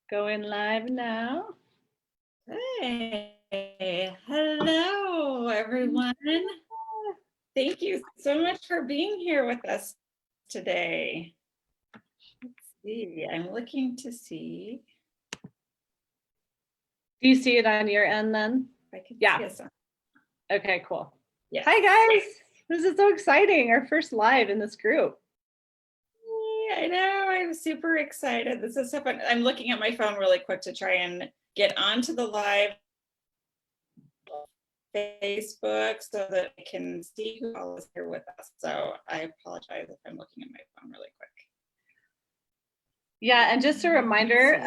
Going live now. Hey, hello everyone. Thank you so much for being here with us today. Let's see, I'm looking to see. Do you see it on your end then? I can Yeah. see us. Okay, cool. Yes. Hi guys. This is so exciting. Our first live in this group. I know, I'm super excited. This is so fun. I'm looking at my phone really quick to try and get onto the live Facebook so that I can see who all is here with us. So I apologize if I'm looking at my phone really quick. Yeah, and just a reminder,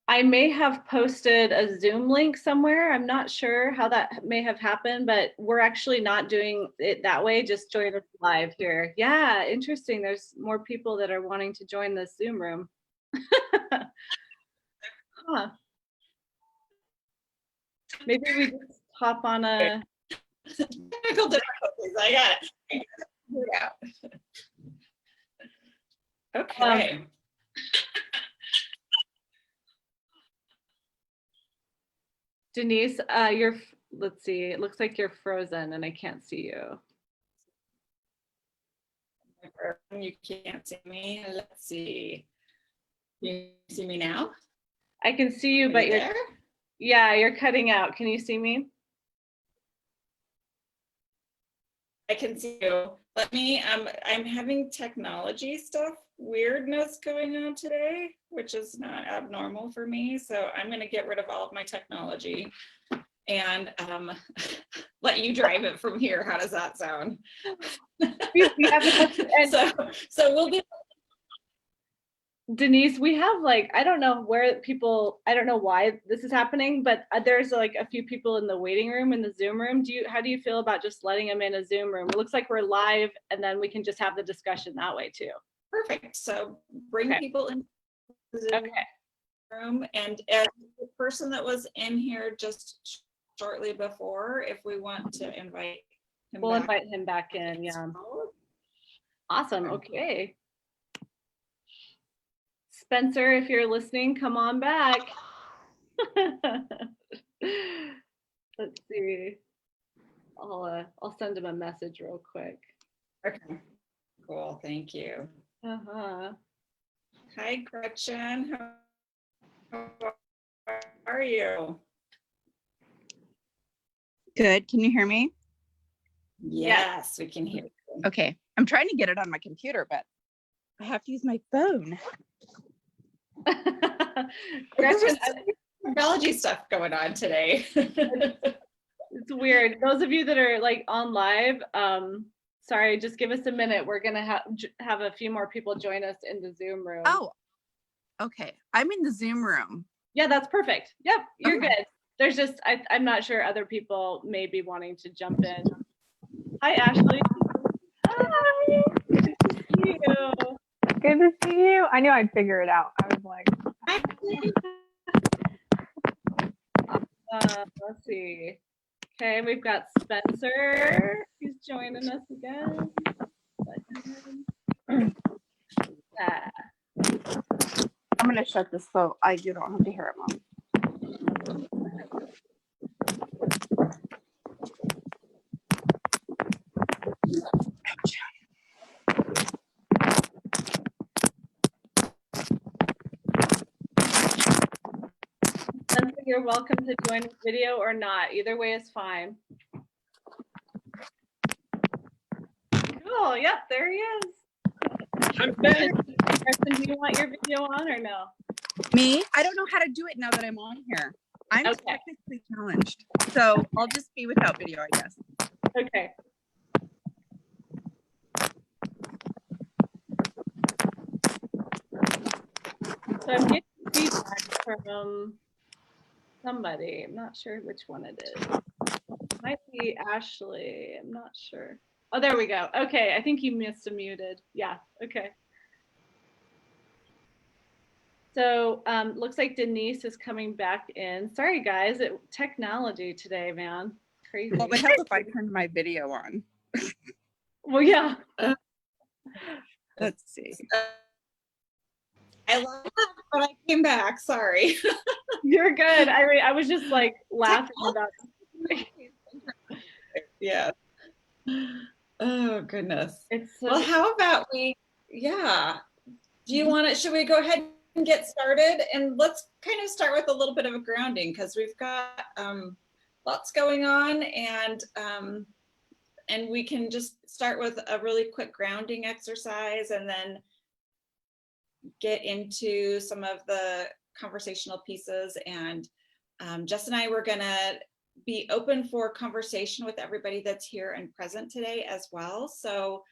I may have posted a Zoom link somewhere. I'm not sure how that may have happened, but we're actually not doing it that way. Just join us live here. Yeah, interesting. There's more people that are wanting to join this Zoom room. Huh. Maybe we just hop on a technical difficulties. I got it. Yeah. Okay. Denise, let's see, it looks like you're frozen and I can't see you. You can't see me. Let's see. You see me now? I can see you, but you're, yeah, you're cutting out. Can you see me? I can see you. Let me, I'm having technology stuff, weirdness going on today, which is not abnormal for me. So I'm going to get rid of all of my technology and let you drive it from here. How does that sound? So we'll be. Denise, we have like, I don't know where people, I don't know why this is happening, but there's like a few people in the waiting room, in the Zoom room. How do you feel about just letting them in a Zoom room? It looks like we're live and then we can just have the discussion that way too. Perfect. So bring people in the Zoom room, and as the person that was in here just shortly before, if we want to invite him we'll invite him back in. Yeah. Awesome. Okay. Spencer, if you're listening, come on back. Let's see. I'll send him a message real quick. Okay. Cool. Thank you. Uh-huh. Hi, Gretchen. How are you? Good. Can you hear me? Yes, we can hear you. Okay. I'm trying to get it on my computer, but I have to use my phone. Gretchen, technology stuff going on today. It's weird. Those of you that are like on live, sorry, just give us a minute. We're gonna have a few more people join us in the Zoom room. Oh, okay. I'm in the Zoom room. Yeah, that's perfect. Yep, you're good. There's just, I'm not sure other people may be wanting to jump in. Hi, Ashley. Hi. Good to see you. Good to see you. I knew I'd figure it out. I was like, let's see. Okay, we've got Spencer. He's joining us again. I'm going to shut this so you don't have to hear it, Mom. Spencer, you're welcome to join the video or not. Either way is fine. Cool. Yep, there he is. I'm back. Kristen, do you want your video on or no? Me? I don't know how to do it now that I'm on here. I'm technically challenged. So I'll just be without video, I guess. Okay. So I'm getting feedback from somebody. I'm not sure which one it is. It might be Ashley. I'm not sure. Oh, there we go. Okay, I think you missed a muted. Yeah, okay. So looks like Denise is coming back in. Sorry, guys. Technology today, man. Crazy. Well, it would help if I turned my video on. Well, yeah. Let's see. I love but I came back. Sorry. You're good. I was just like laughing about it. Yeah. Oh goodness. It's so, Well, how about yeah. Do you want to, should we go ahead and get started? And let's kind of start with a little bit of a grounding because we've got lots going on, and we can just start with a really quick grounding exercise and then get into some of the conversational pieces. And Jess and I were gonna be open for conversation with everybody that's here and present today as well. So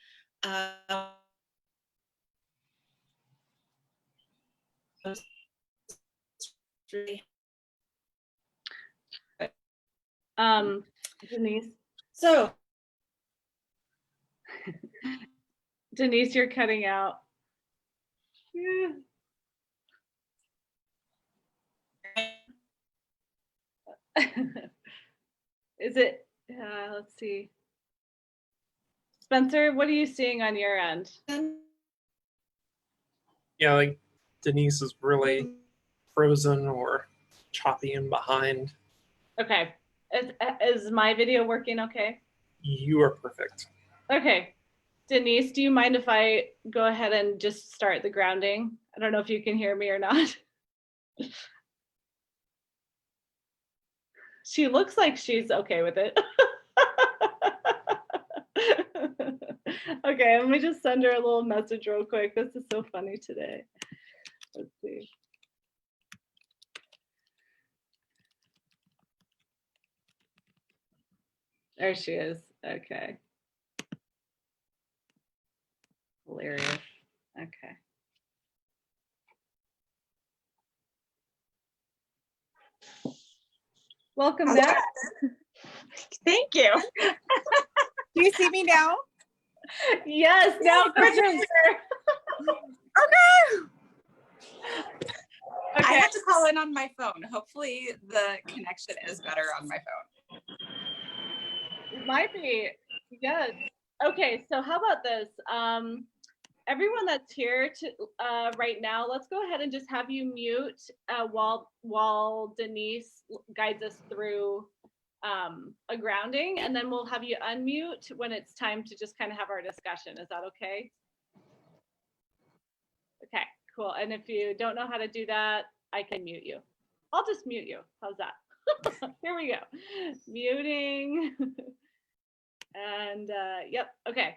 Denise. So Denise, you're cutting out. Yeah. Is it, let's see. Spencer, what are you seeing on your end? Yeah, like Denise is really frozen or choppy and behind. Okay. Is my video working okay? You are perfect. Okay. Denise, do you mind if I go ahead and just start the grounding? I don't know if you can hear me or not. She looks like she's okay with it. Okay, let me just send her a little message real quick. This is so funny today. Let's see. There she is. Okay. Hilarious. Okay. Welcome back. thank you. Do you see me now? Yes, now gorgeous. I had to call in on my phone. Hopefully the connection is better on my phone. It might be. Yes. Okay, so how about this? Everyone that's here right now, let's go ahead and just have you mute while Denise guides us through a grounding, and then we'll have you unmute when it's time to just kind of have our discussion. Is that okay? Okay, cool. And if you don't know how to do that, I can mute you. I'll just mute you. How's that? Here we go. Muting. And yep, okay.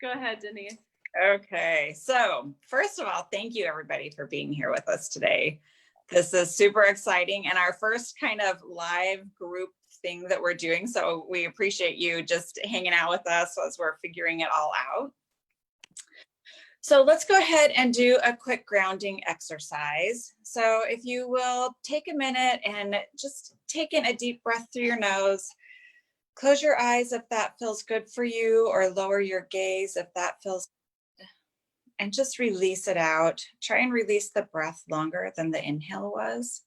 Go ahead, Denise. Okay, so first of all, thank you everybody for being here with us today. This is super exciting and our first kind of live group thing that we're doing. So we appreciate you just hanging out with us as we're figuring it all out. So let's go ahead and do a quick grounding exercise. So if you will take a minute and just take in a deep breath through your nose. Close your eyes if that feels good for you, or lower your gaze if that feels good. And just release it out. Try and release the breath longer than the inhale was.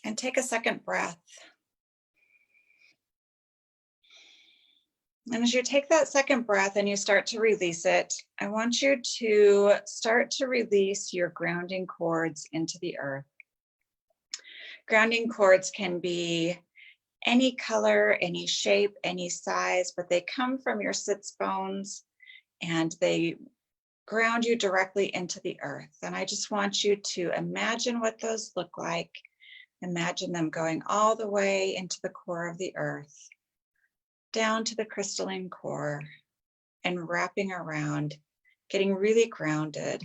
And take a second breath. And as you take that second breath and you start to release it, I want you to start to release your grounding cords into the earth. Grounding cords can be any color, any shape, any size, but they come from your sits bones and they ground you directly into the earth. And I just want you to imagine what those look like. Imagine them going all the way into the core of the earth, down to the crystalline core, and wrapping around, getting really grounded.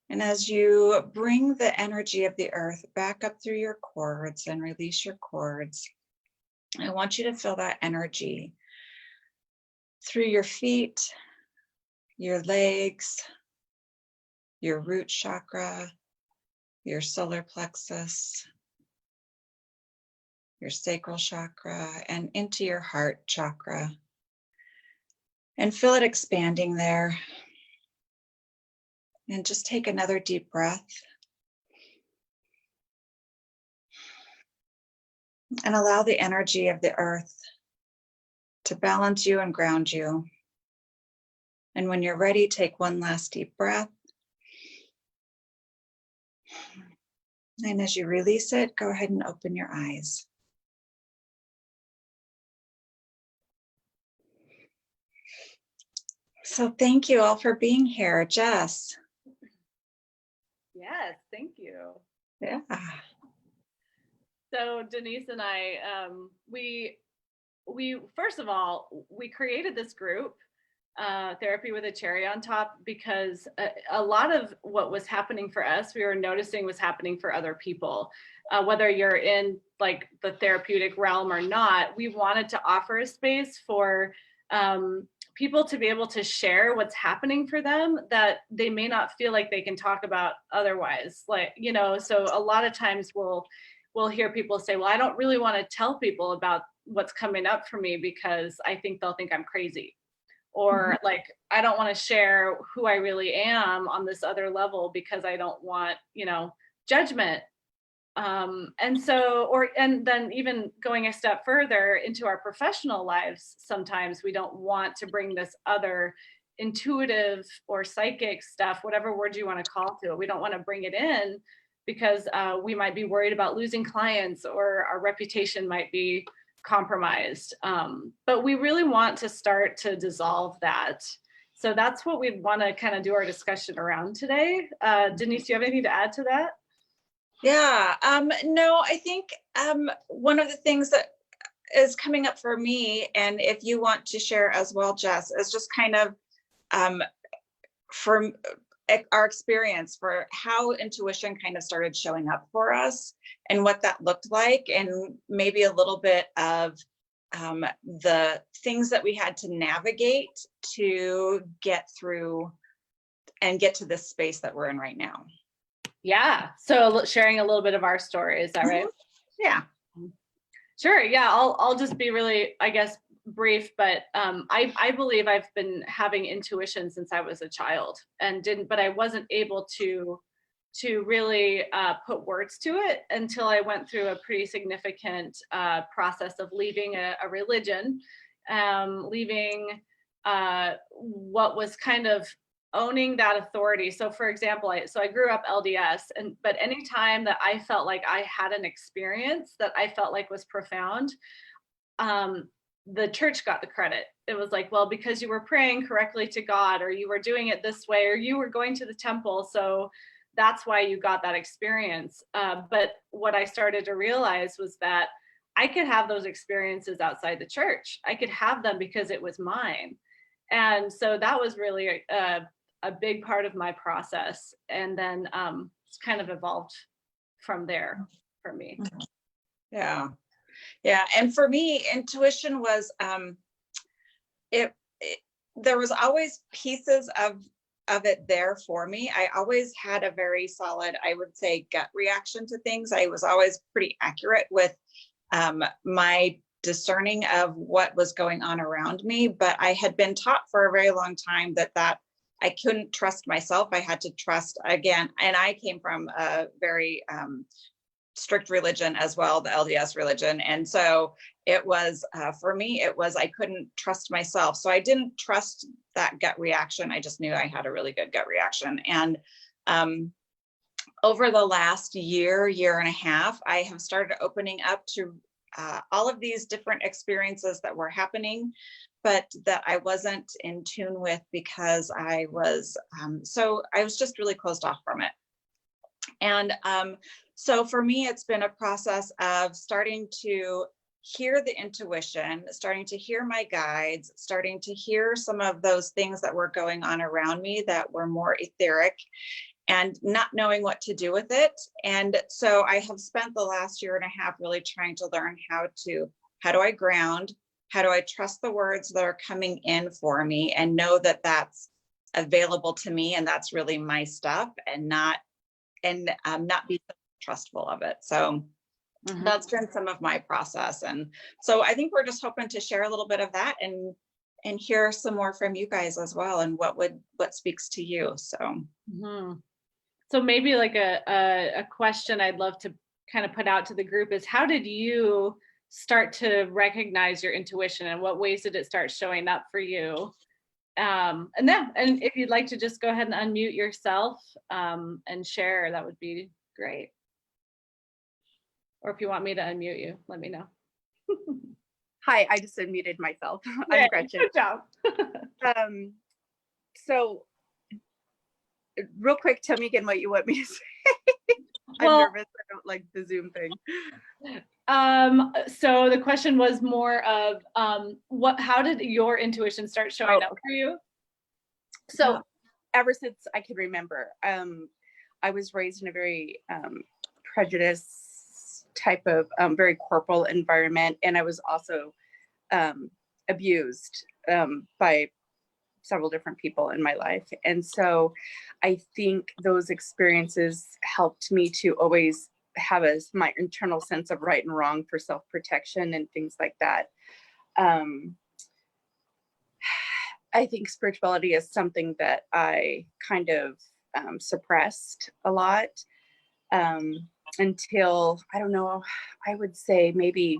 And as you bring the energy of the earth back up through your cords and release your cords, I want you to feel that energy through your feet, your legs, your root chakra, your solar plexus, your sacral chakra, and into your heart chakra. And feel it expanding there. And just take another deep breath. And allow the energy of the earth to balance you and ground you. And when you're ready, take one last deep breath. And as you release it, go ahead and open your eyes. So thank you all for being here. Jess. Yes, thank you. Yeah. So Denise and I, we first of all, we created this group, Therapy with a Cherry on Top, because a lot of what was happening for us, we were noticing was happening for other people. Whether you're in like the therapeutic realm or not, we wanted to offer a space for people to be able to share what's happening for them that they may not feel like they can talk about otherwise. Like, you know, so a lot of times we'll hear people say, well, I don't really want to tell people about what's coming up for me because I think they'll think I'm crazy. Or like, I don't want to share who I really am on this other level because I don't want, you know, judgment. And then even going a step further into our professional lives, sometimes we don't want to bring this other intuitive or psychic stuff, whatever word you want to call to it. We don't want to bring it in because we might be worried about losing clients or our reputation might be compromised. But we really want to start to dissolve that. So that's what we want to kind of do our discussion around today. Denise, do you have anything to add to that? Yeah, no, I think one of the things that is coming up for me, and if you want to share as well, Jess, is just kind of from our experience for how intuition kind of started showing up for us and what that looked like, and maybe a little bit of the things that we had to navigate to get through and get to this space that we're in right now. Yeah, so sharing a little bit of our story, is that right? Yeah. Sure, yeah, I'll just be really, I guess, brief, but I believe I've been having intuition since I was a child but I wasn't able to really put words to it until I went through a pretty significant process of leaving a religion, leaving what was kind of owning that authority. So for example, I grew up LDS, but anytime that I felt like I had an experience that I felt like was profound, the church got the credit. It was like, well, because you were praying correctly to God, or you were doing it this way, or you were going to the temple, so that's why you got that experience. But what I started to realize was that I could have those experiences outside the church. I could have them because it was mine. And so that was really a big part of my process. And then it's kind of evolved from there for me. Yeah. Yeah. And for me, intuition was, there was always pieces of it there for me. I always had a very solid, I would say, gut reaction to things. I was always pretty accurate with my discerning of what was going on around me, but I had been taught for a very long time that I couldn't trust myself. I had to trust again. And I came from a very strict religion as well, the LDS religion. And so it was, for me, it was, I couldn't trust myself. So I didn't trust that gut reaction. I just knew I had a really good gut reaction. And over the last year and a half, I have started opening up to all of these different experiences that were happening, but that I wasn't in tune with because I was just really closed off from it. And so for me, it's been a process of starting to hear the intuition, starting to hear my guides, starting to hear some of those things that were going on around me that were more etheric, and not knowing what to do with it. And so I have spent the last year and a half really trying to learn how do I ground? How do I trust the words that are coming in for me and know that that's available to me and that's really my stuff, and not be trustful of it. So that's been some of my process. And so I think we're just hoping to share a little bit of that and hear some more from you guys as well, and what speaks to you. So So maybe like a question I'd love to kind of put out to the group is, how did you start to recognize your intuition, and what ways did it start showing up for you? And if you'd like to just go ahead and unmute yourself and share, that would be great. Or if you want me to unmute you, let me know. Hi, I just unmuted myself. I'm Yay, Gretchen. good job. So real quick, tell me again what you want me to say. Well, I'm nervous. I don't like the Zoom thing. So the question was more of how did your intuition start showing up for you? So ever since I can remember, I was raised in a very prejudiced type of very corporal environment, and I was also abused by several different people in my life. And so I think those experiences helped me to always have my internal sense of right and wrong for self-protection and things like that. I think spirituality is something that I kind of suppressed a lot until, I don't know, I would say maybe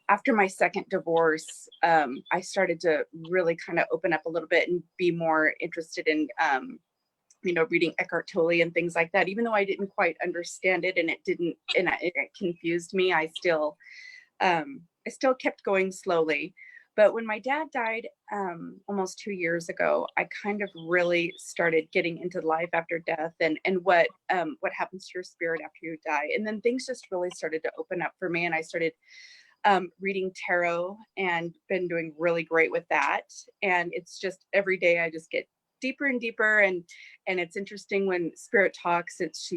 after my second divorce, I started to really kind of open up a little bit and be more interested in, reading Eckhart Tolle and things like that. Even though I didn't quite understand it and it confused me, I still kept going slowly. But when my dad died almost 2 years ago, I kind of really started getting into life after death and what happens to your spirit after you die. And then things just really started to open up for me, and I started reading tarot and been doing really great with that. And it's just every day I just get deeper and deeper, and it's interesting when spirit talks, it's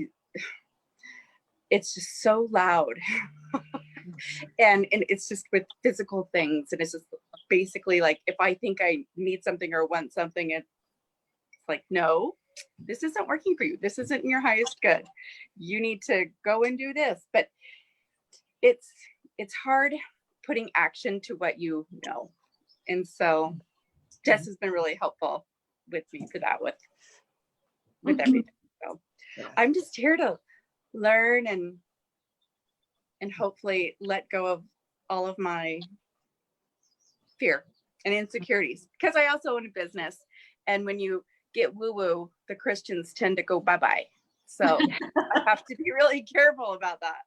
just so loud. and it's just with physical things, and it's just basically like, if I think I need something or want something, it's like, no, this isn't working for you, this isn't in your highest good, you need to go and do this. But it's hard putting action to what you know. And so Jess has been really helpful with me for that, with everything. So I'm just here to learn and hopefully let go of all of my fear and insecurities, because I also own a business, and when you get woo-woo, the Christians tend to go bye-bye. So I have to be really careful about that.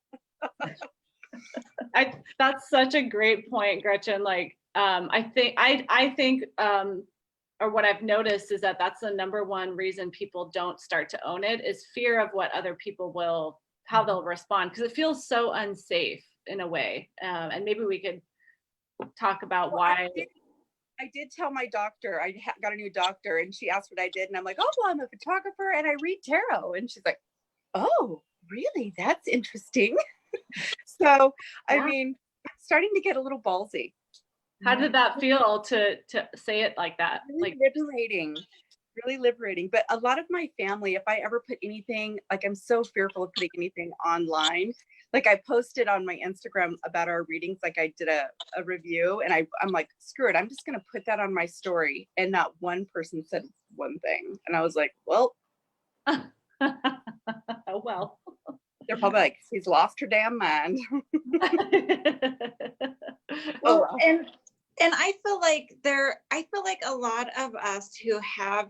That's such a great point, Gretchen. Like, I think, or what I've noticed is that that's the number one reason people don't start to own it, is fear of what other people how they'll respond, because it feels so unsafe in a way. And maybe we could talk about why. I did tell my doctor, I got a new doctor, and she asked what I did, and I'm like, oh, well, I'm a photographer and I read tarot. And she's like, oh, really? That's interesting. So, yeah. I mean, it's starting to get a little ballsy. How did that feel to say it like that? Really really liberating. But a lot of my family, if I ever put anything, like, I'm so fearful of putting anything online. Like, I posted on my Instagram about our readings, like I did a review, and I'm like, screw it, I'm just going to put that on my story. And not one person said one thing. And I was like, well, oh, well. They're probably like, she's lost her damn mind. Well, and I feel like a lot of us who have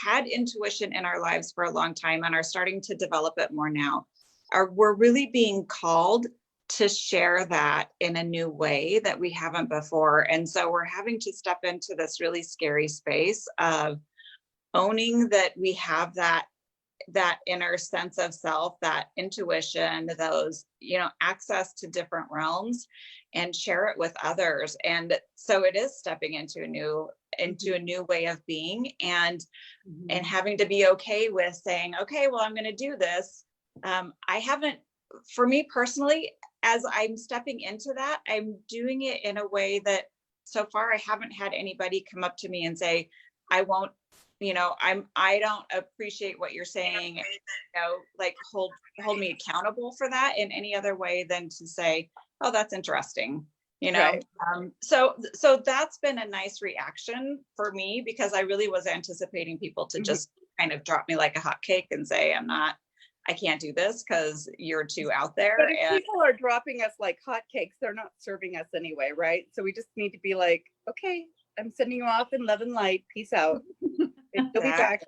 had intuition in our lives for a long time and are starting to develop it more now, we're really being called to share that in a new way that we haven't before. And so we're having to step into this really scary space of owning that we have that inner sense of self, that intuition, those, access to different realms, and share it with others. And so it is stepping into a new way of being, and having to be okay with saying, okay, well, I'm going to do this. For me personally, as I'm stepping into that, I'm doing it in a way that so far I haven't had anybody come up to me and say, I won't, I don't appreciate what you're saying, like hold me accountable for that in any other way than to say, oh, that's interesting, Right. So that's been a nice reaction for me, because I really was anticipating people to just kind of drop me like a hot cake and say, I'm not I can't do this because you're too out there. But if And people are dropping us like hotcakes, they're not serving us anyway, right? So we just need to be like, okay, I'm sending you off in love and light. Peace out. You'll be back.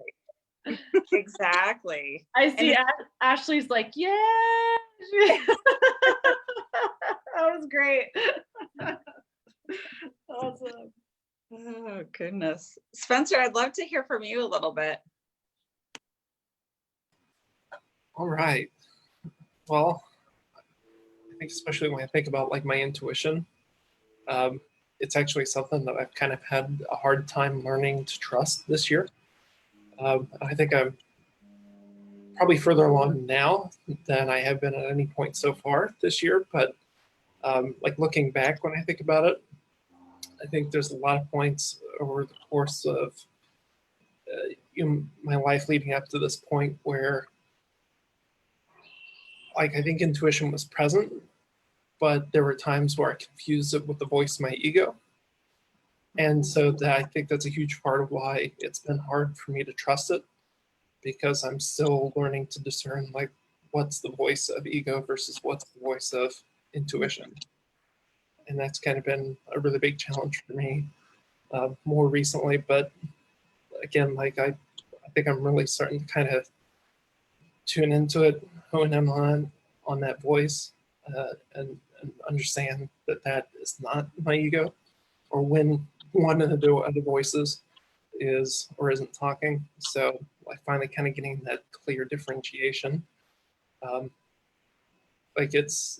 exactly. I see Ashley's like, yeah. That was great. Awesome. Oh, goodness. Spencer, I'd love to hear from you a little bit. All right. Well, I think especially when I think about like my intuition, it's actually something that I've kind of had a hard time learning to trust this year. I think I'm probably further along now than I have been at any point so far this year. But like looking back when I think about it, I think there's a lot of points over the course of my life leading up to this point where like I think intuition was present, but there were times where I confused it with the voice of my ego. And so I think that's a huge part of why it's been hard for me to trust it, because I'm still learning to discern like what's the voice of ego versus what's the voice of intuition. And that's kind of been a really big challenge for me more recently. But again, like I think I'm really starting to kind of tune into it, hone in on that voice, and understand that that is not my ego, or when one of the other voices is or isn't talking. So like finally kind of getting that clear differentiation. Like it's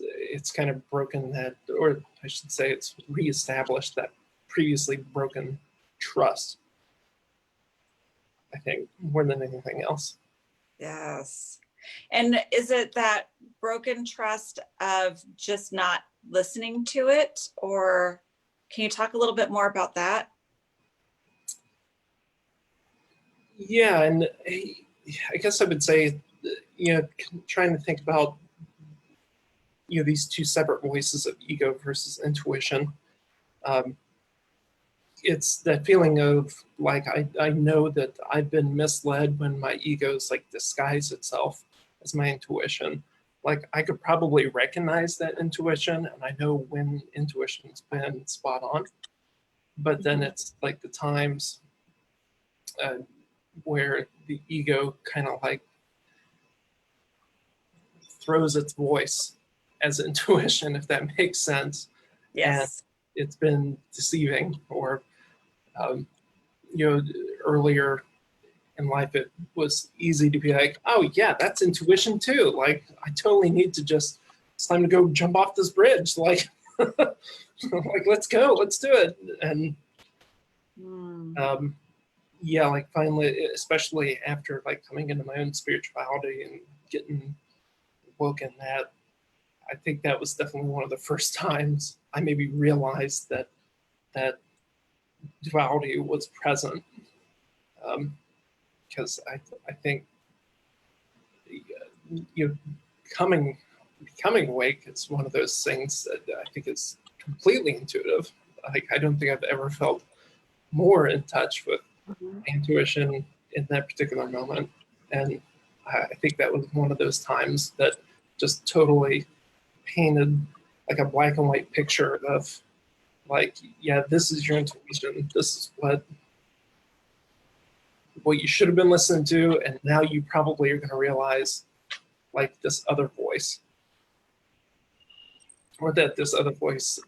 kind of broken that, or I should say it's reestablished that previously broken trust, I think, more than anything else. Yes. And is it that broken trust of just not listening to it? Or can you talk a little bit more about that? Yeah, and I guess I would say, trying to think about, these two separate voices of ego versus intuition. It's that feeling of like, I know that I've been misled when my ego's like disguised itself as my intuition. Like I could probably recognize that intuition, and I know when intuition's been spot on, but then it's like the times where the ego kind of like throws its voice as intuition, if that makes sense. Yes. And it's been deceiving, or earlier in life it was easy to be like, oh yeah, that's intuition too, like I totally need to just, it's time to go jump off this bridge, like like let's go, let's do it. And yeah, like finally, especially after like coming into my own spirituality and getting woken, that I think that was definitely one of the first times I maybe realized that duality was present. Because I think becoming awake is one of those things that I think is completely intuitive. Like I don't think I've ever felt more in touch with intuition in that particular moment. And I think that was one of those times that just totally painted like a black and white picture of like, yeah, this is your intuition. This is what you should have been listening to, and now you probably are going to realize like this other voice, or that this other voice,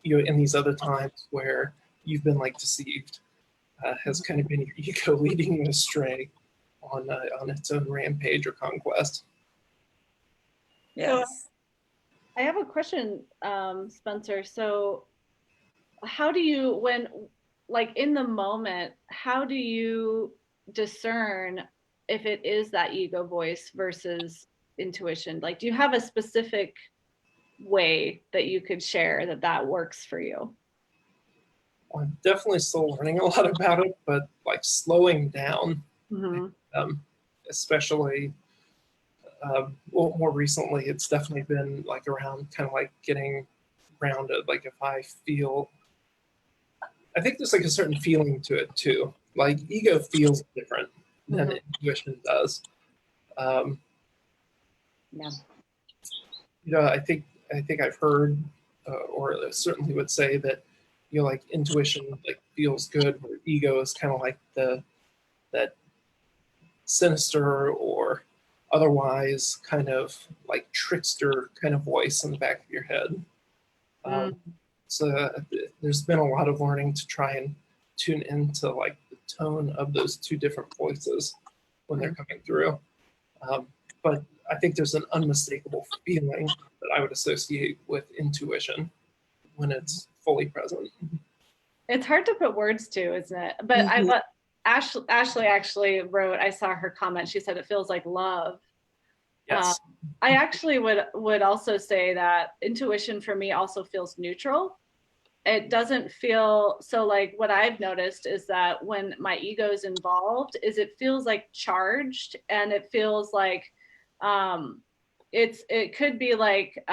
in these other times where you've been like deceived, has kind of been your ego leading you astray on its own rampage or conquest. Yes. So I have a question, Spencer. So how do you, when like in the moment, how do you discern if it is that ego voice versus intuition? Like, do you have a specific way that you could share that works for you? I'm definitely still learning a lot about it, but like slowing down, especially more recently, it's definitely been like around kind of like getting grounded. Like if I feel, I think there's like a certain feeling to it too. Like ego feels different than intuition does. Yeah. You know, I think I've heard, or certainly would say that, you know, like intuition like feels good, where ego is kind of like that sinister or otherwise kind of like trickster kind of voice in the back of your head. So there's been a lot of learning to try and tune into like the tone of those two different voices when they're coming through. But I think there's an unmistakable feeling that I would associate with intuition when it's fully present. It's hard to put words to, isn't it? But I let Ashley actually wrote, I saw her comment, she said it feels like love. Yes. I actually would also say that intuition for me also feels neutral. It doesn't feel so, like what I've noticed is that when my ego is involved, is it feels like charged, and it feels like it could be like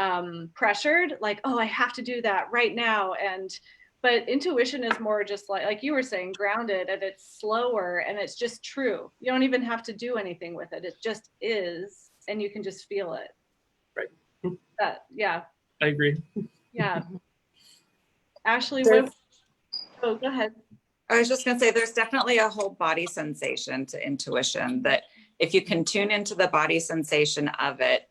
pressured, like, oh, I have to do that right now. But intuition is more just like you were saying, grounded, and it's slower, and it's just true. You don't even have to do anything with it. It just is, and you can just feel it. Right. Yeah. I agree. Yeah. Ashley, There's- oh, go ahead. I was just going to say, there's definitely a whole body sensation to intuition that if you can tune into the body sensation of it,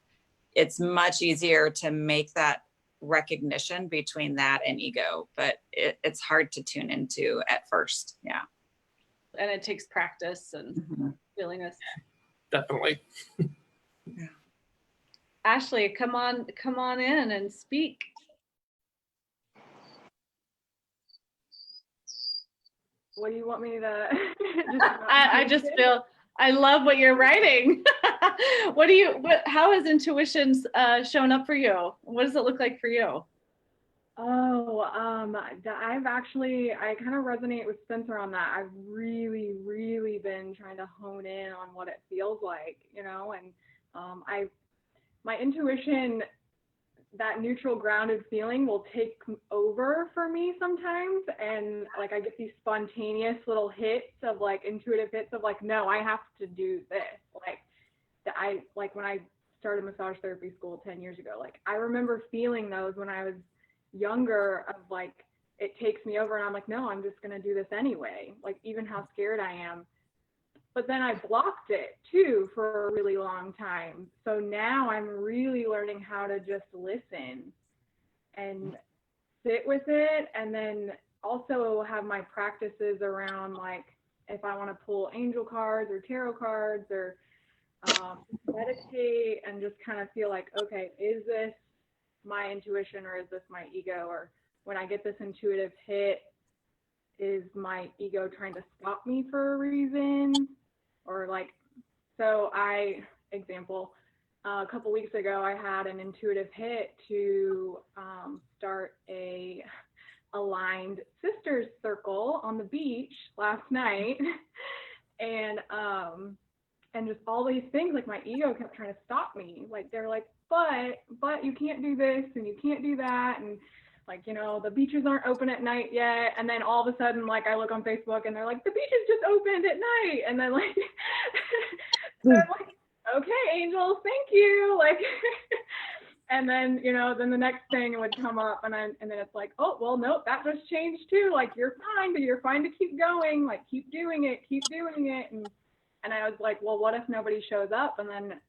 it's much easier to make that recognition between that and ego, but it's hard to tune into at first. Yeah. And it takes practice and willingness. Definitely. Yeah. Ashley, come on in and speak. What do you want me to? I just feel, I love what you're writing. How has intuition shown up for you? What does it look like for you? Oh, I kind of resonate with Spencer on that. I've really, really been trying to hone in on what it feels like, you know, and my intuition, that neutral, grounded feeling will take over for me sometimes. And like, I get these spontaneous little hits of like intuitive hits of like, no, I have to do this. Like when I started massage therapy school 10 years ago, like I remember feeling those when I was younger of like, it takes me over and I'm like, no, I'm just going to do this anyway. Like even how scared I am. But then I blocked it too for a really long time. So now I'm really learning how to just listen and sit with it. And then also have my practices around like, if I want to pull angel cards or tarot cards or meditate and just kind of feel like, okay, is this my intuition or is this my ego? Or when I get this intuitive hit, is my ego trying to stop me for a reason? Or like, so a couple weeks ago, I had an intuitive hit to start a aligned sisters circle on the beach last night. And just all these things, like my ego kept trying to stop me. Like they're like, but you can't do this and you can't do that. And like, you know, the beaches aren't open at night yet. And then all of a sudden, like I look on Facebook and they're like, the beaches just opened at night. And then like, so I'm like, okay, angels, thank you. Like, and then, you know, then the next thing would come up and then it's like, oh, well, nope, that just changed too. Like, you're fine, but you're fine to keep going. Like, keep doing it. And I was like, well, what if nobody shows up? And then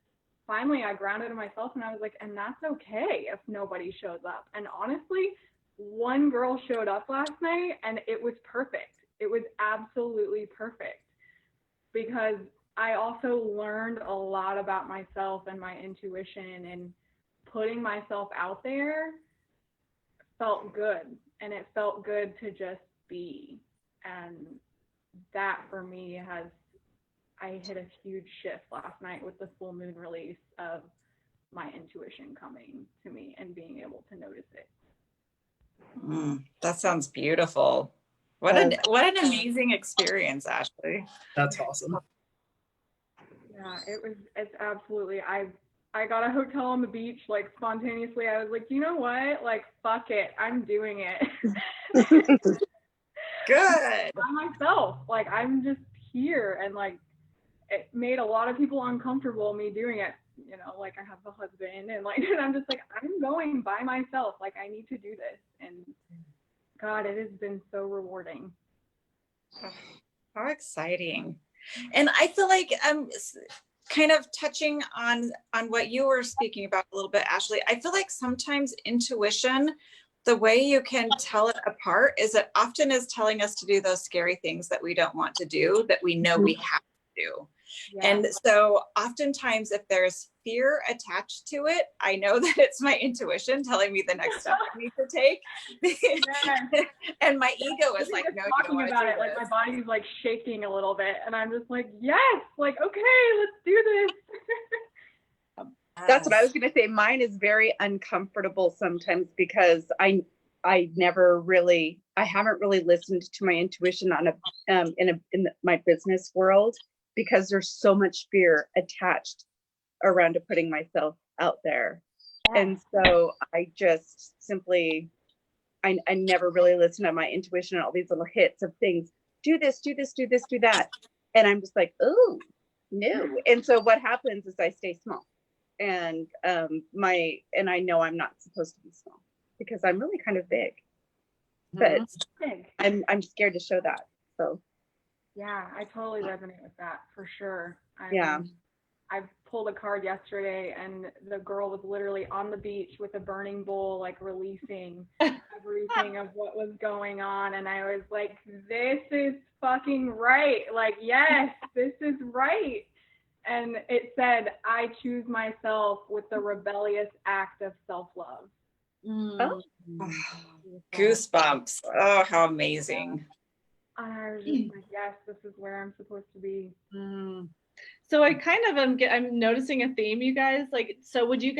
finally I grounded in myself and I was like, and that's okay if nobody shows up. And honestly, one girl showed up last night and it was perfect. It was absolutely perfect because I also learned a lot about myself and my intuition, and putting myself out there felt good, and it felt good to just be. And that for me I hit a huge shift last night with the full moon release of my intuition coming to me and being able to notice it. That sounds beautiful. What an amazing experience, Ashley. That's awesome. Yeah, it's absolutely, I got a hotel on the beach, like spontaneously. I was like, you know what? Like, fuck it. I'm doing it. Good. By myself. Like, I'm just here. And like, it made a lot of people uncomfortable, me doing it. you know, like I have a husband and like, and I'm just like, I'm going by myself. Like I need to do this. And God, it has been so rewarding. Oh, how exciting. And I feel like kind of touching on what you were speaking about a little bit, Ashley, I feel like sometimes intuition, the way you can tell it apart is it often is telling us to do those scary things that we don't want to do, that we know we have to do. Yeah. And so oftentimes if there's fear attached to it, I know that it's my intuition telling me the next step I need to take. Yes. And my ego is like, no, you don't talking want to about do it, like this. my body's like shaking a little bit and I'm just like, yes, like, okay, let's do this. That's what I was going to say. Mine is very uncomfortable sometimes because I haven't really listened to my intuition on my business world because there's so much fear attached around to putting myself out there. Yeah. And so I just simply, I never really listen to my intuition and all these little hits of things. Do this, do this, do this, do that. And I'm just like, oh, no. And so what happens is I stay small. And I know I'm not supposed to be small because I'm really kind of big, but Big. I'm scared to show that. So Yeah, I totally resonate with that for sure. Yeah. I've pulled a card yesterday and the girl was literally on the beach with a burning bowl, like releasing everything of what was going on. And I was like, this is fucking right. Like, yes, this is right. And it said, I choose myself with the rebellious act of self-love. Oh. Goosebumps. Oh, how amazing. And I was just like, yes, this is where I'm supposed to be. So I kind of I'm noticing a theme, you guys. Like, so would you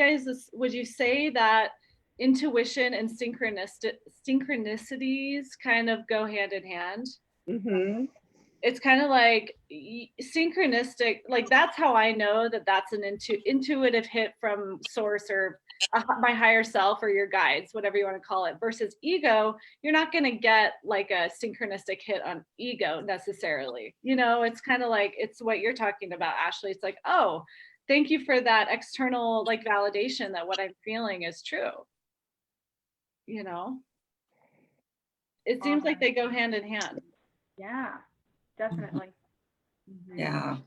say that intuition and synchronicities kind of go hand in hand? Mm-hmm. It's kind of like synchronistic, like that's how I know that that's an intuitive hit from source or my higher self or your guides, whatever you want to call it, versus ego. You're not going to get like a synchronistic hit on ego necessarily. You know, it's kind of like, it's what you're talking about, Ashley. It's like, oh, thank you for that external like validation that what I'm feeling is true. You know, it seems like they go hand in hand. Yeah, definitely. Yeah.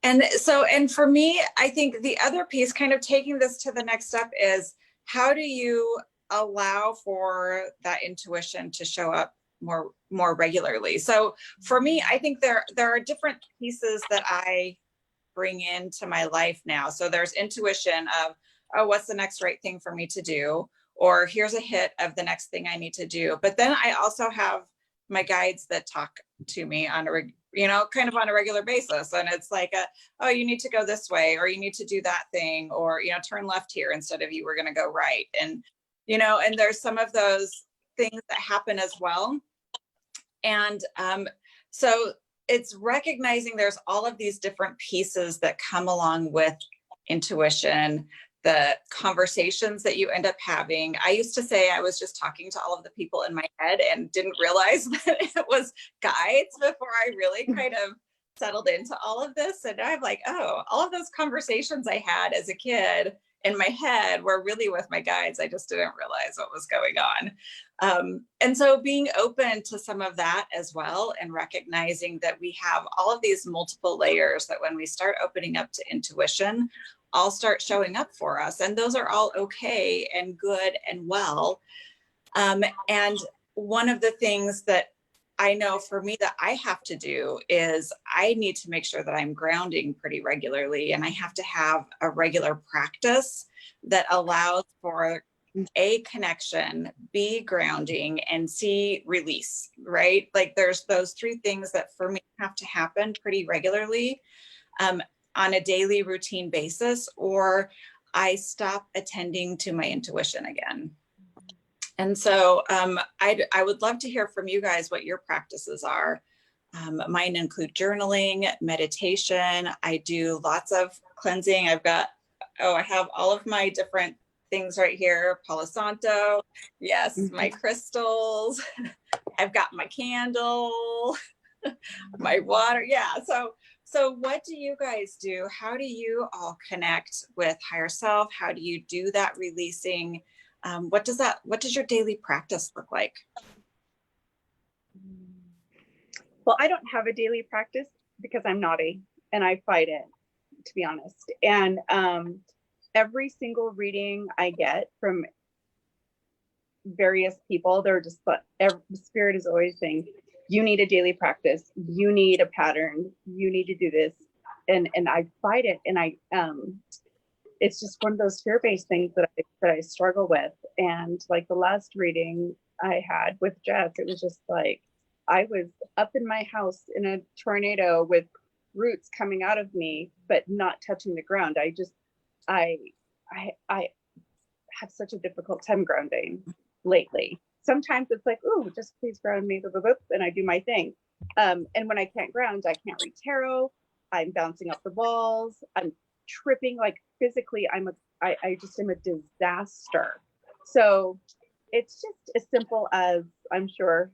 And so, and for me, I think the other piece, kind of taking this to the next step, is how do you allow for that intuition to show up more regularly? So for me, I think there are different pieces that I bring into my life now. So there's intuition of, oh, what's the next right thing for me to do? Or here's a hit of the next thing I need to do. But then I also have my guides that talk to me on kind of on a regular basis. And it's like, oh, you need to go this way, or you need to do that thing, or, turn left here instead of you were going to go right. And, and there's some of those things that happen as well. And so it's recognizing there's all of these different pieces that come along with intuition, the conversations that you end up having. I used to say I was just talking to all of the people in my head and didn't realize that it was guides before I really kind of settled into all of this. And I'm like, oh, all of those conversations I had as a kid in my head were really with my guides. I just didn't realize what was going on. And so being open to some of that as well, and recognizing that we have all of these multiple layers that when we start opening up to intuition, all start showing up for us. And those are all okay and good and well. And one of the things that I know for me that I have to do is I need to make sure that I'm grounding pretty regularly. And I have to have a regular practice that allows for A, connection, B, grounding, and C, release, right? Like there's those three things that for me have to happen pretty regularly. On a daily routine basis, or I stop attending to my intuition again. And so I would love to hear from you guys what your practices are. Mine include journaling, meditation. I do lots of cleansing. I have all of my different things right here. Palo Santo, yes, my crystals. I've got my candle, my water. Yeah, so So what do you guys do? How do you all connect with higher self? How do you do that releasing? What does your daily practice look like? Well, I don't have a daily practice because I'm naughty and I fight it, to be honest. And every single reading I get from various people, they're just, but spirit is always saying, you need a daily practice, you need a pattern, you need to do this. And I fight it. And it's just one of those fear-based things that I struggle with. And like the last reading I had with Jess, it was just like, I was up in my house in a tornado with roots coming out of me, but not touching the ground. I have such a difficult time grounding lately. Sometimes it's like, oh, just please ground me, and I do my thing. And when I can't ground, I can't read tarot. I'm bouncing off the walls. I'm tripping, like physically, I just am a disaster. So it's just as simple as, I'm sure,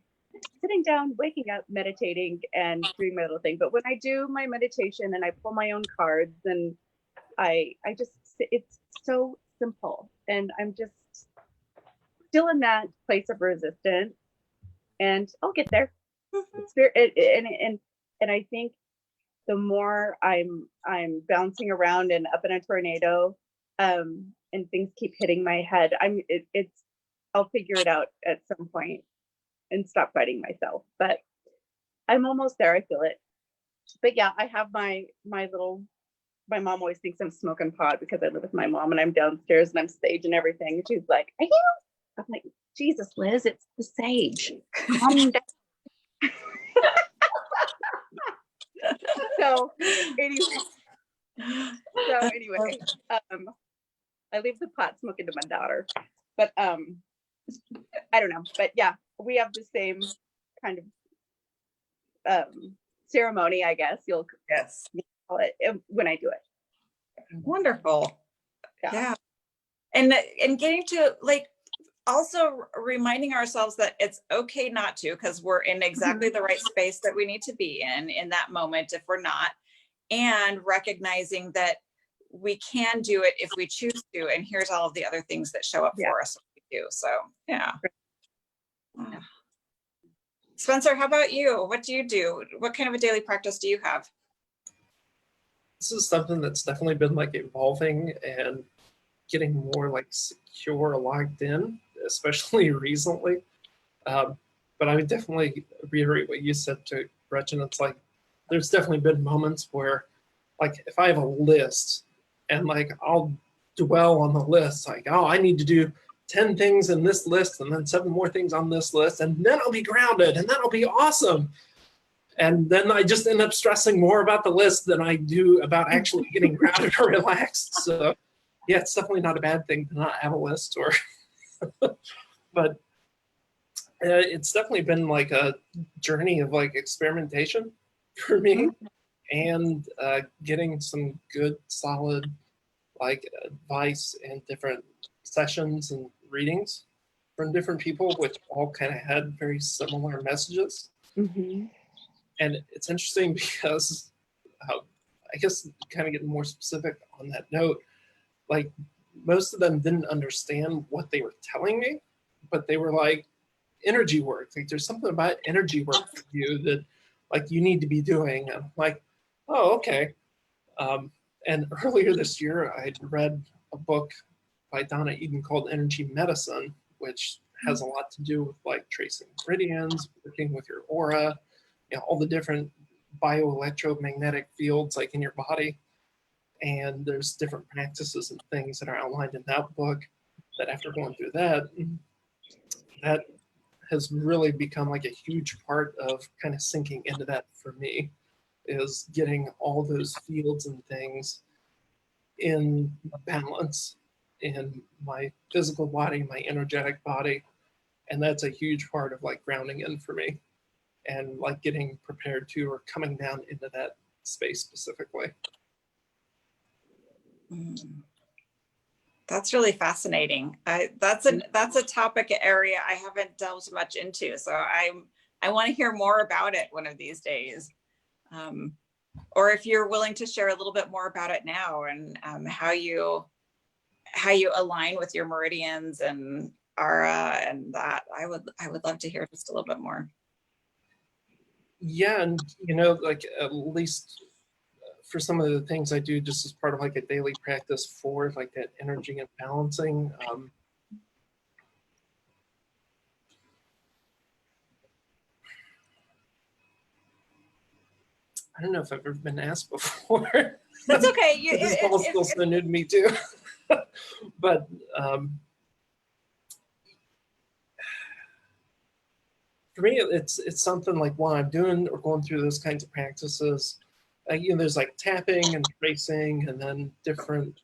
sitting down, waking up, meditating, and doing my little thing. But when I do my meditation and I pull my own cards, and I just, it's so simple. And I'm just still in that place of resistance, and I'll get there. And I think the more I'm bouncing around and up in a tornado, and things keep hitting my head, I'll figure it out at some point and stop fighting myself. But I'm almost there. I feel it. But yeah, I have my mom always thinks I'm smoking pot because I live with my mom and I'm downstairs and I'm sage and everything. She's like, are you? I'm like, Jesus, Liz, it's the sage. Calm down. So anyway, I leave the pot smoking to my daughter, but I don't know. But yeah, we have the same kind of ceremony, I guess you'll call it, when I do it. Wonderful. Yeah. And getting to like also reminding ourselves that it's okay not to, because we're in exactly the right space that we need to be in that moment if we're not, and recognizing that we can do it if we choose to, and here's all of the other things that show up for us when we do. So yeah. Spencer, how about you? What do you do? What kind of a daily practice do you have? This is something that's definitely been like evolving and getting more like secure, locked in, especially recently. But I would definitely reiterate what you said to Gretchen. It's like, there's definitely been moments where, like, if I have a list and like I'll dwell on the list, like, oh, I need to do 10 things in this list and then 7 more things on this list, and then I'll be grounded and that'll be awesome. And then I just end up stressing more about the list than I do about actually getting grounded or relaxed. So yeah, it's definitely not a bad thing to not have a list, or but it's definitely been like a journey of like experimentation for me, and getting some good solid like advice and different sessions and readings from different people, which all kind of had very similar messages. And it's interesting because I guess kind of getting more specific on that note, like most of them didn't understand what they were telling me, but they were like, energy work, like there's something about energy work for you that like you need to be doing. And I'm like, oh, okay. And earlier this year, I read a book by Donna Eden called Energy Medicine, which has a lot to do with like tracing meridians, working with your aura, you know, all the different bioelectromagnetic fields like in your body. And there's different practices and things that are outlined in that book that after going through that has really become like a huge part of kind of sinking into that for me, is getting all those fields and things in balance in my physical body, my energetic body. And that's a huge part of like grounding in for me, and like getting prepared to, or coming down into that space specifically. That's really fascinating. That's a topic area I haven't delved much into. So I want to hear more about it one of these days. or if you're willing to share a little bit more about it now, and how you align with your meridians and aura and that, I would love to hear just a little bit more. Yeah, and you know, like at least for some of the things I do just as part of like a daily practice for like that energy and balancing. I don't know if I've ever been asked before. That's okay. This is all still so new to me too. But for me, it's something like while I'm doing or going through those kinds of practices, you know, there's like tapping and tracing, and then different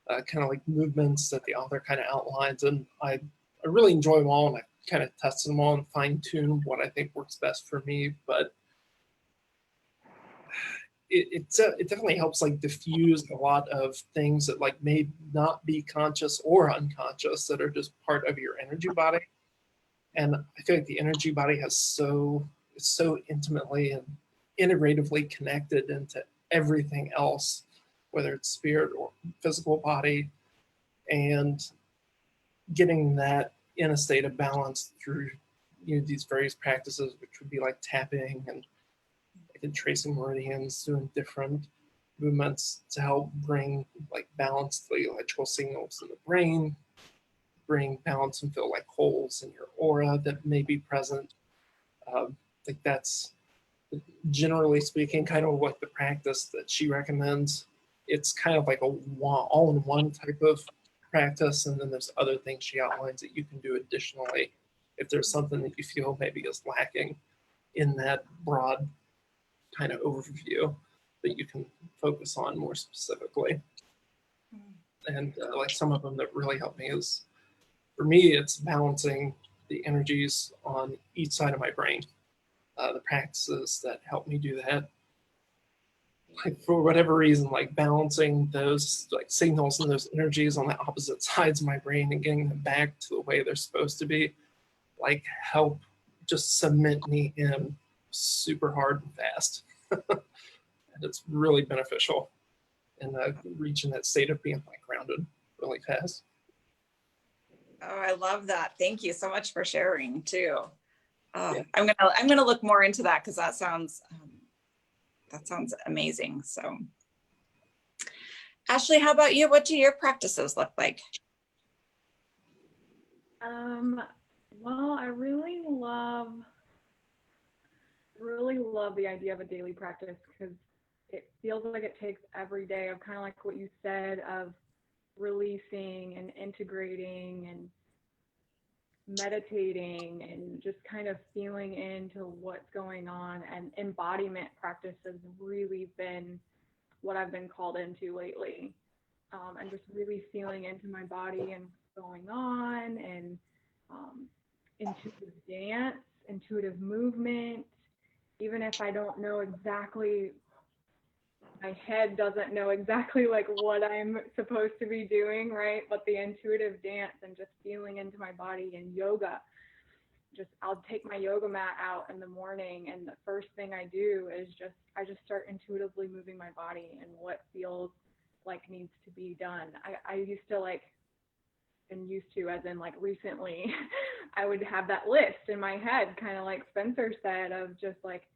kind of like movements that the author kind of outlines, and I really enjoy them all, and I kind of test them all and fine tune what I think works best for me. But it definitely helps like diffuse a lot of things that like may not be conscious or unconscious that are just part of your energy body. And I feel like the energy body is so intimately and integratively connected into everything else, whether it's spirit or physical body, and getting that in a state of balance through, you know, these various practices, which would be like tapping and tracing meridians, doing different movements to help bring like balance to the electrical signals in the brain, bring balance and fill like holes in your aura that may be present. Like that's generally speaking kind of what the practice that she recommends. It's kind of like a all-in-one type of practice, and then there's other things she outlines that you can do additionally if there's something that you feel maybe is lacking in that broad kind of overview that you can focus on more specifically. And like some of them that really help me is, for me, it's balancing the energies on each side of my brain. The practices that help me do that, like for whatever reason, like balancing those like signals and those energies on the opposite sides of my brain and getting them back to the way they're supposed to be, like help just cement me in super hard and fast. And it's really beneficial in reaching that state of being like grounded really fast. Oh, I love that. Thank you so much for sharing too. Yeah. I'm gonna look more into that, because that sounds amazing. So, Ashley, how about you? What do your practices look like? Well, I really love the idea of a daily practice, because it feels like it takes every day of kind of like what you said, of releasing and integrating and meditating and just kind of feeling into what's going on. And embodiment practice has really been what I've been called into lately, and just really feeling into my body and what's going on, and intuitive dance, intuitive movement. Even if I don't know exactly, my head doesn't know exactly like what I'm supposed to be doing, right? But the intuitive dance and just feeling into my body, and yoga. I'll take my yoga mat out in the morning, and the first thing I do is I just start intuitively moving my body and what feels like needs to be done. I used to as in like recently, I would have that list in my head, kind of like Spencer said, of just like,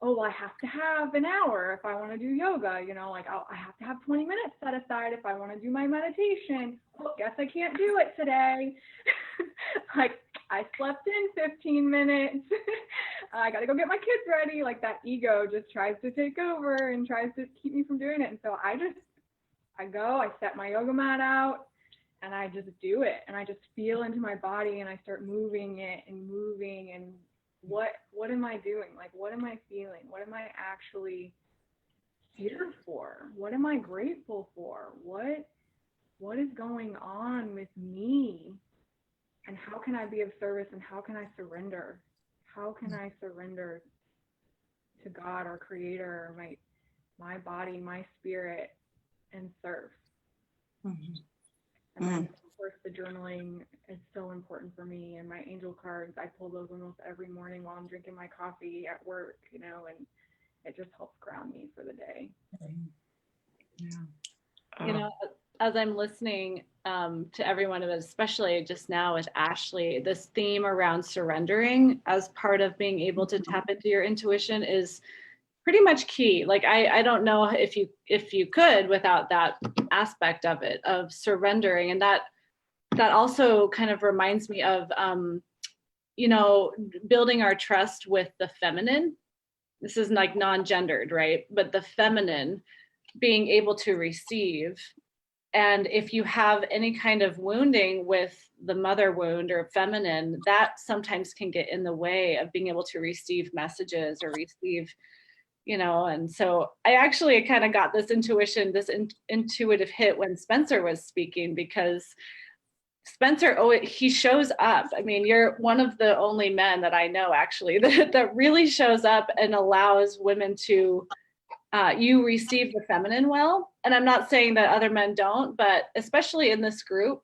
oh, well, I have to have an hour if I want to do yoga, you know, like I have to have 20 minutes set aside if I want to do my meditation. Oh, guess I can't do it today. Like, I slept in 15 minutes. I got to go get my kids ready. Like, that ego just tries to take over and tries to keep me from doing it. And so I set my yoga mat out, and I just do it, and I just feel into my body, and I start moving it and moving. And what am I doing? Like, what am I feeling? What am I actually here for? What am I grateful for? What is going on with me? And how can I be of service, and how can I surrender? How can I surrender to God, our creator, my body, my spirit, and serve? Mm-hmm. And then, of course, the journaling is so important for me. And my angel cards, I pull those almost every morning while I'm drinking my coffee at work, you know, and it just helps ground me for the day. Yeah. You know, as I'm listening to everyone, but especially just now with Ashley, this theme around surrendering as part of being able to tap into your intuition is pretty much key. Like I don't know if you could without that aspect of it, of surrendering. And that also kind of reminds me of you know, building our trust with the feminine. This is like non-gendered, right? But the feminine, being able to receive. And if you have any kind of wounding with the mother wound or feminine, that sometimes can get in the way of being able to receive messages or receive, you know. And so I actually kind of got this intuition, this intuitive hit when Spencer was speaking, because Spencer, he shows up. I mean, you're one of the only men that I know actually that really shows up and allows women to you receive the feminine well. And I'm not saying that other men don't, but especially in this group,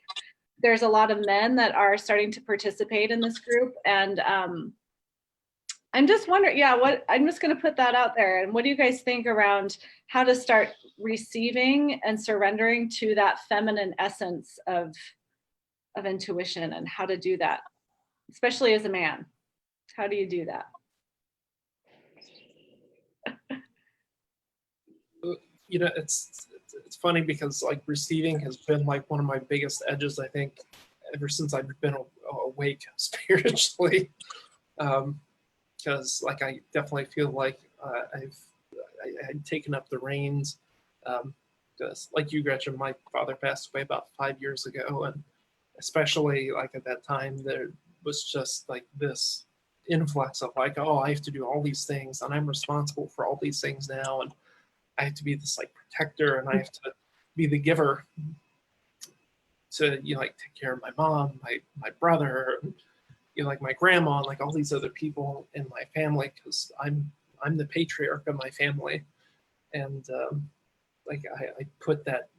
there's a lot of men that are starting to participate in this group. And I'm just wondering, I'm just going to put that out there. And what do you guys think around how to start receiving and surrendering to that feminine essence of intuition, and how to do that, especially as a man? How do you do that? You know, it's funny because like receiving has been like one of my biggest edges, I think, ever since I've been awake spiritually. Because like I definitely feel like I've taken up the reins. Because like you, Gretchen, my father passed away about 5 years ago, and especially like at that time, there was just like this influx of like, oh, I have to do all these things, and I'm responsible for all these things now, and I have to be this like protector, and I have to be the giver to, you know, like take care of my mom, my brother, and, you know, like my grandma, and like all these other people in my family, because I'm the patriarch of my family, and like I put that.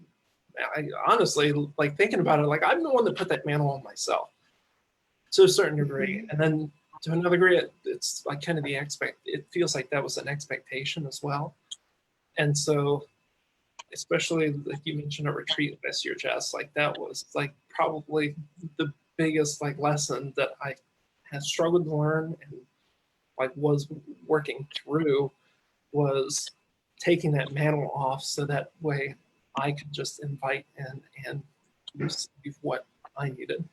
I honestly, like thinking about it, like I'm the one that put that mantle on myself to a certain degree, and then to another degree, it's like kind of it feels like that was an expectation as well. And so, especially like you mentioned a retreat with SUHS, like that was like probably the biggest like lesson that I had struggled to learn and like was working through, was taking that mantle off so that way I could just invite in and receive what I needed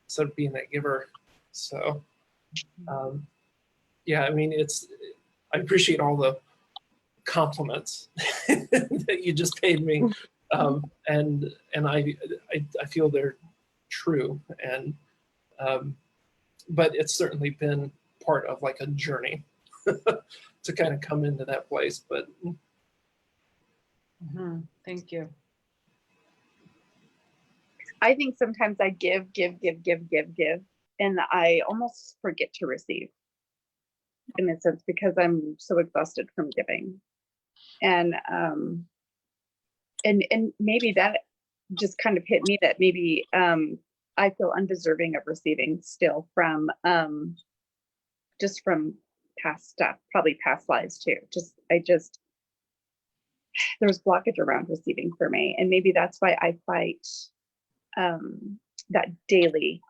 instead of being that giver. So, yeah, I mean, I appreciate all the compliments that you just paid me, and I feel they're true, and but it's certainly been part of like a journey to kind of come into that place. But Thank you. I think sometimes I give, and I almost forget to receive, in a sense, because I'm so exhausted from giving. And maybe that just kind of hit me, that maybe I feel undeserving of receiving still from just from past stuff, probably past lives too. There's blockage around receiving for me, and maybe that's why I fight that daily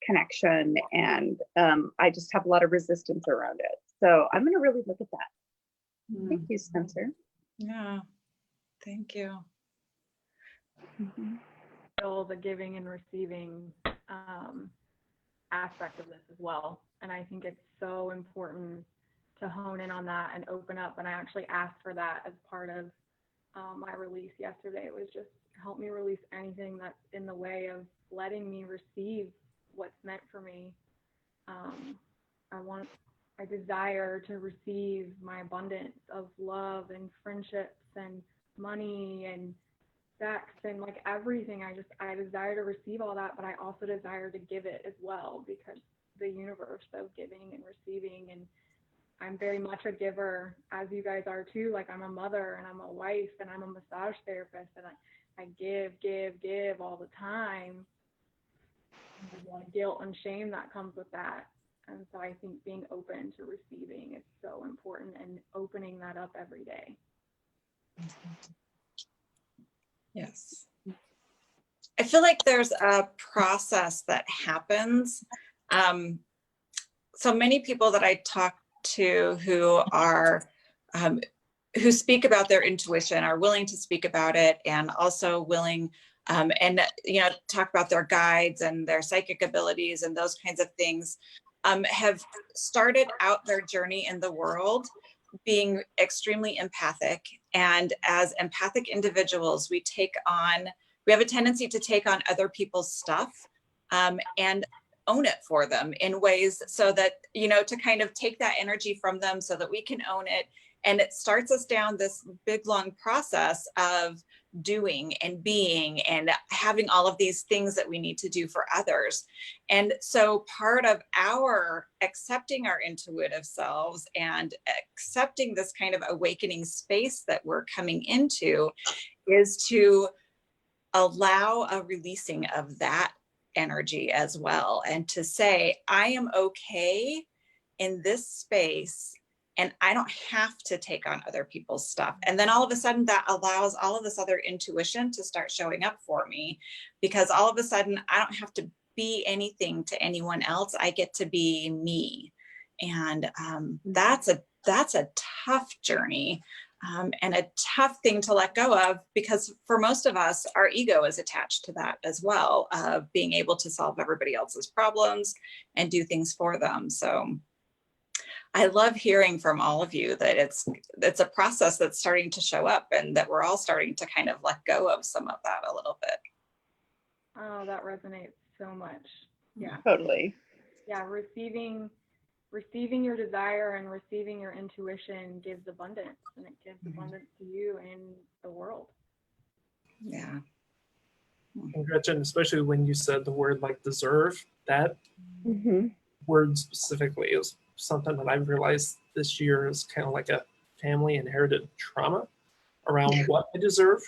connection, and I just have a lot of resistance around it. So I'm going to really look at that. Thank you, Spencer. Yeah, thank you. Feel the giving and receiving aspect of this as well. And I think it's so important to hone in on that and open up. And I actually asked for that as part of my release yesterday. It was just help me release anything that's in the way of letting me receive what's meant for me. I desire to receive my abundance of love and friendships and money and sex and like everything. I desire to receive all that, but I also desire to give it as well, because the universe of giving and receiving, and I'm very much a giver, as you guys are too. Like I'm a mother and I'm a wife and I'm a massage therapist, and I give all the time. There's a lot of guilt and shame that comes with that. And so I think being open to receiving is so important, and opening that up every day. Yes. I feel like there's a process that happens. So many people that I talk to who are, who speak about their intuition are willing to speak about it, and also willing and, you know, talk about their guides and their psychic abilities and those kinds of things, have started out their journey in the world being extremely empathic. And as empathic individuals, we have a tendency to take on other people's stuff and own it for them in ways so that, you know, to kind of take that energy from them so that we can own it. And it starts us down this big, long process of doing and being and having all of these things that we need to do for others. And so part of our accepting our intuitive selves and accepting this kind of awakening space that we're coming into is to allow a releasing of that energy as well, and to say, I am okay in this space and I don't have to take on other people's stuff. And then all of a sudden that allows all of this other intuition to start showing up for me, because all of a sudden I don't have to be anything to anyone else. I get to be me. And that's a tough journey. And a tough thing to let go of, because for most of us, our ego is attached to that as well, of being able to solve everybody else's problems and do things for them. So I love hearing from all of you that it's a process that's starting to show up, and that we're all starting to kind of let go of some of that a little bit. Oh, that resonates so much. Yeah. Totally. Yeah, receiving your desire and receiving your intuition gives abundance, and it gives abundance to you and the world. Yeah. And Gretchen, especially when you said the word like deserve, that word specifically is something that I've realized this year is kind of like a family inherited trauma around what I deserve.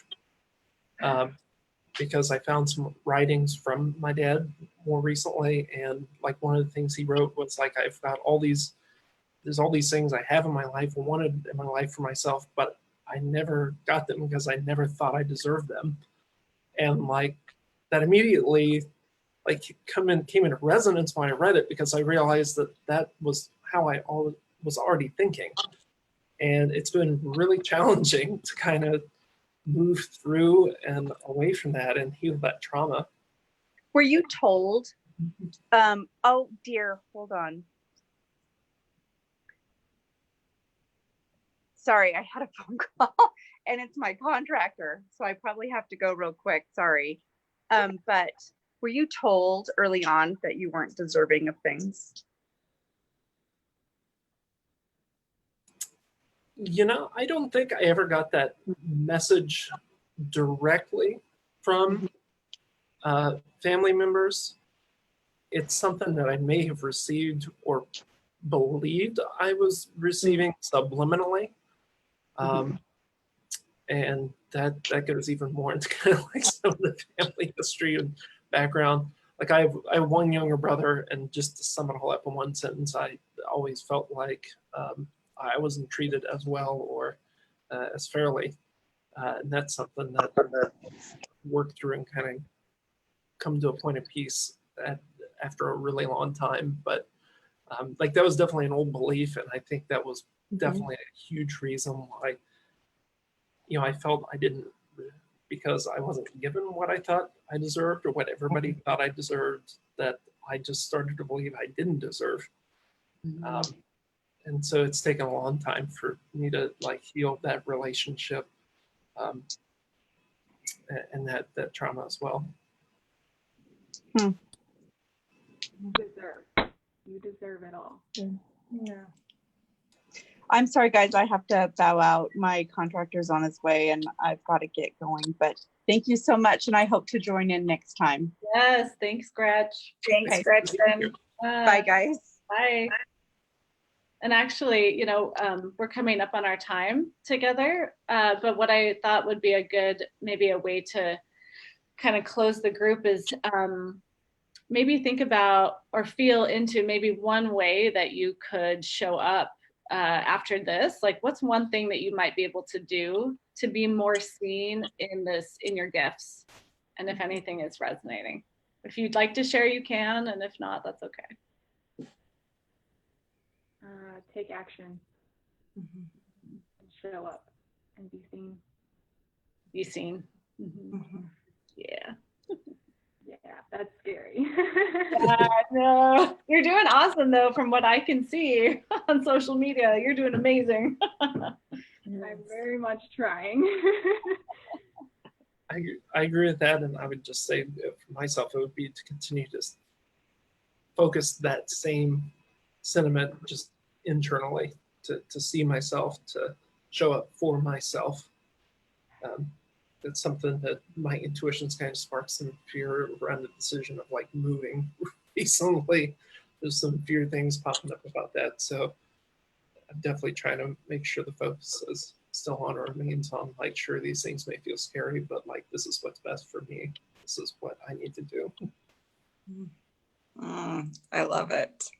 Because I found some writings from my dad more recently, and like one of the things he wrote was like, I've got there's all these things I have in my life and wanted in my life for myself, but I never got them because I never thought I deserved them. And like that immediately like came into resonance when I read it, because I realized that was how I was already thinking. And it's been really challenging to kind of move through and away from that and heal that trauma. Were you told, oh dear, hold on. Sorry, I had a phone call and it's my contractor, so I probably have to go real quick, sorry. But were you told early on that you weren't deserving of things? You know, I don't think I ever got that message directly from family members. It's something that I may have received or believed I was receiving subliminally. And that goes even more into kind of like some of the family history and background. Like I have one younger brother, and just to sum it all up in one sentence, I always felt like I wasn't treated as well or as fairly. And that's something that worked through and kind of come to a point of peace after a really long time. But like that was definitely an old belief, and I think that was definitely a huge reason why, you know, I felt I didn't, because I wasn't given what I thought I deserved or what everybody thought I deserved, that I just started to believe I didn't deserve. And so it's taken a long time for me to like heal that relationship and that trauma as well. You deserve it all. Yeah. I'm sorry, guys. I have to bow out. My contractor's on his way and I've got to get going. But thank you so much. And I hope to join in next time. Yes, thanks, Gretch. Thanks, Gretchen. Bye, guys. Bye. And actually, you know, we're coming up on our time together. But what I thought would be maybe a way to kind of close the group is maybe think about or feel into maybe one way that you could show up after this. Like, what's one thing that you might be able to do to be more seen in your gifts? And if anything is resonating. If you'd like to share, you can, and if not, that's okay. Take action. Show up and be seen. Be seen. Yeah. Yeah, that's scary. No, you're doing awesome though, from what I can see on social media. You're doing amazing. I'm very much trying. I agree with that, and I would just say for myself, it would be to continue to focus that same sentiment just internally, to see myself, to show up for myself. That's something that my intuition's kind of sparked some fear around the decision of like moving recently. There's some fear things popping up about that, so I'm definitely trying to make sure the focus is still on or remains on, like, sure, these things may feel scary, but like, this is what's best for me. This is what I need to do. I love it.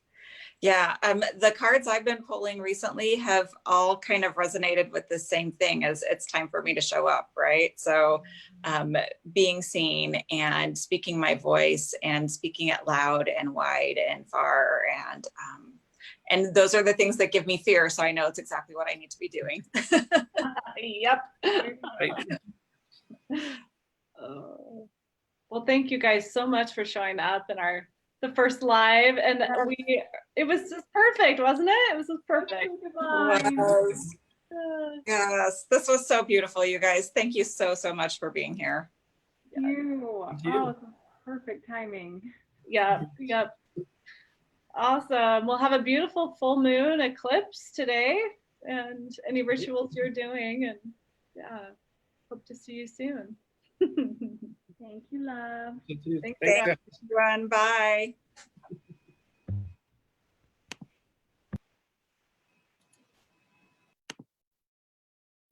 Yeah, the cards I've been pulling recently have all kind of resonated with the same thing, as it's time for me to show up, right? So being seen and speaking my voice and speaking it loud and wide and far, and those are the things that give me fear. So I know it's exactly what I need to be doing. Yep. Well, thank you guys so much for showing up in the first live, and it was just perfect, wasn't it? It was just perfect. Yes, this was so beautiful, you guys. Thank you so much for being here. Thank you. Oh, it's perfect timing. Yep. Awesome. We'll have a beautiful full moon eclipse today, and any rituals you're doing, and yeah, hope to see you soon. Thank you, love. You too. Thanks, Thanks, guys. Everyone, bye.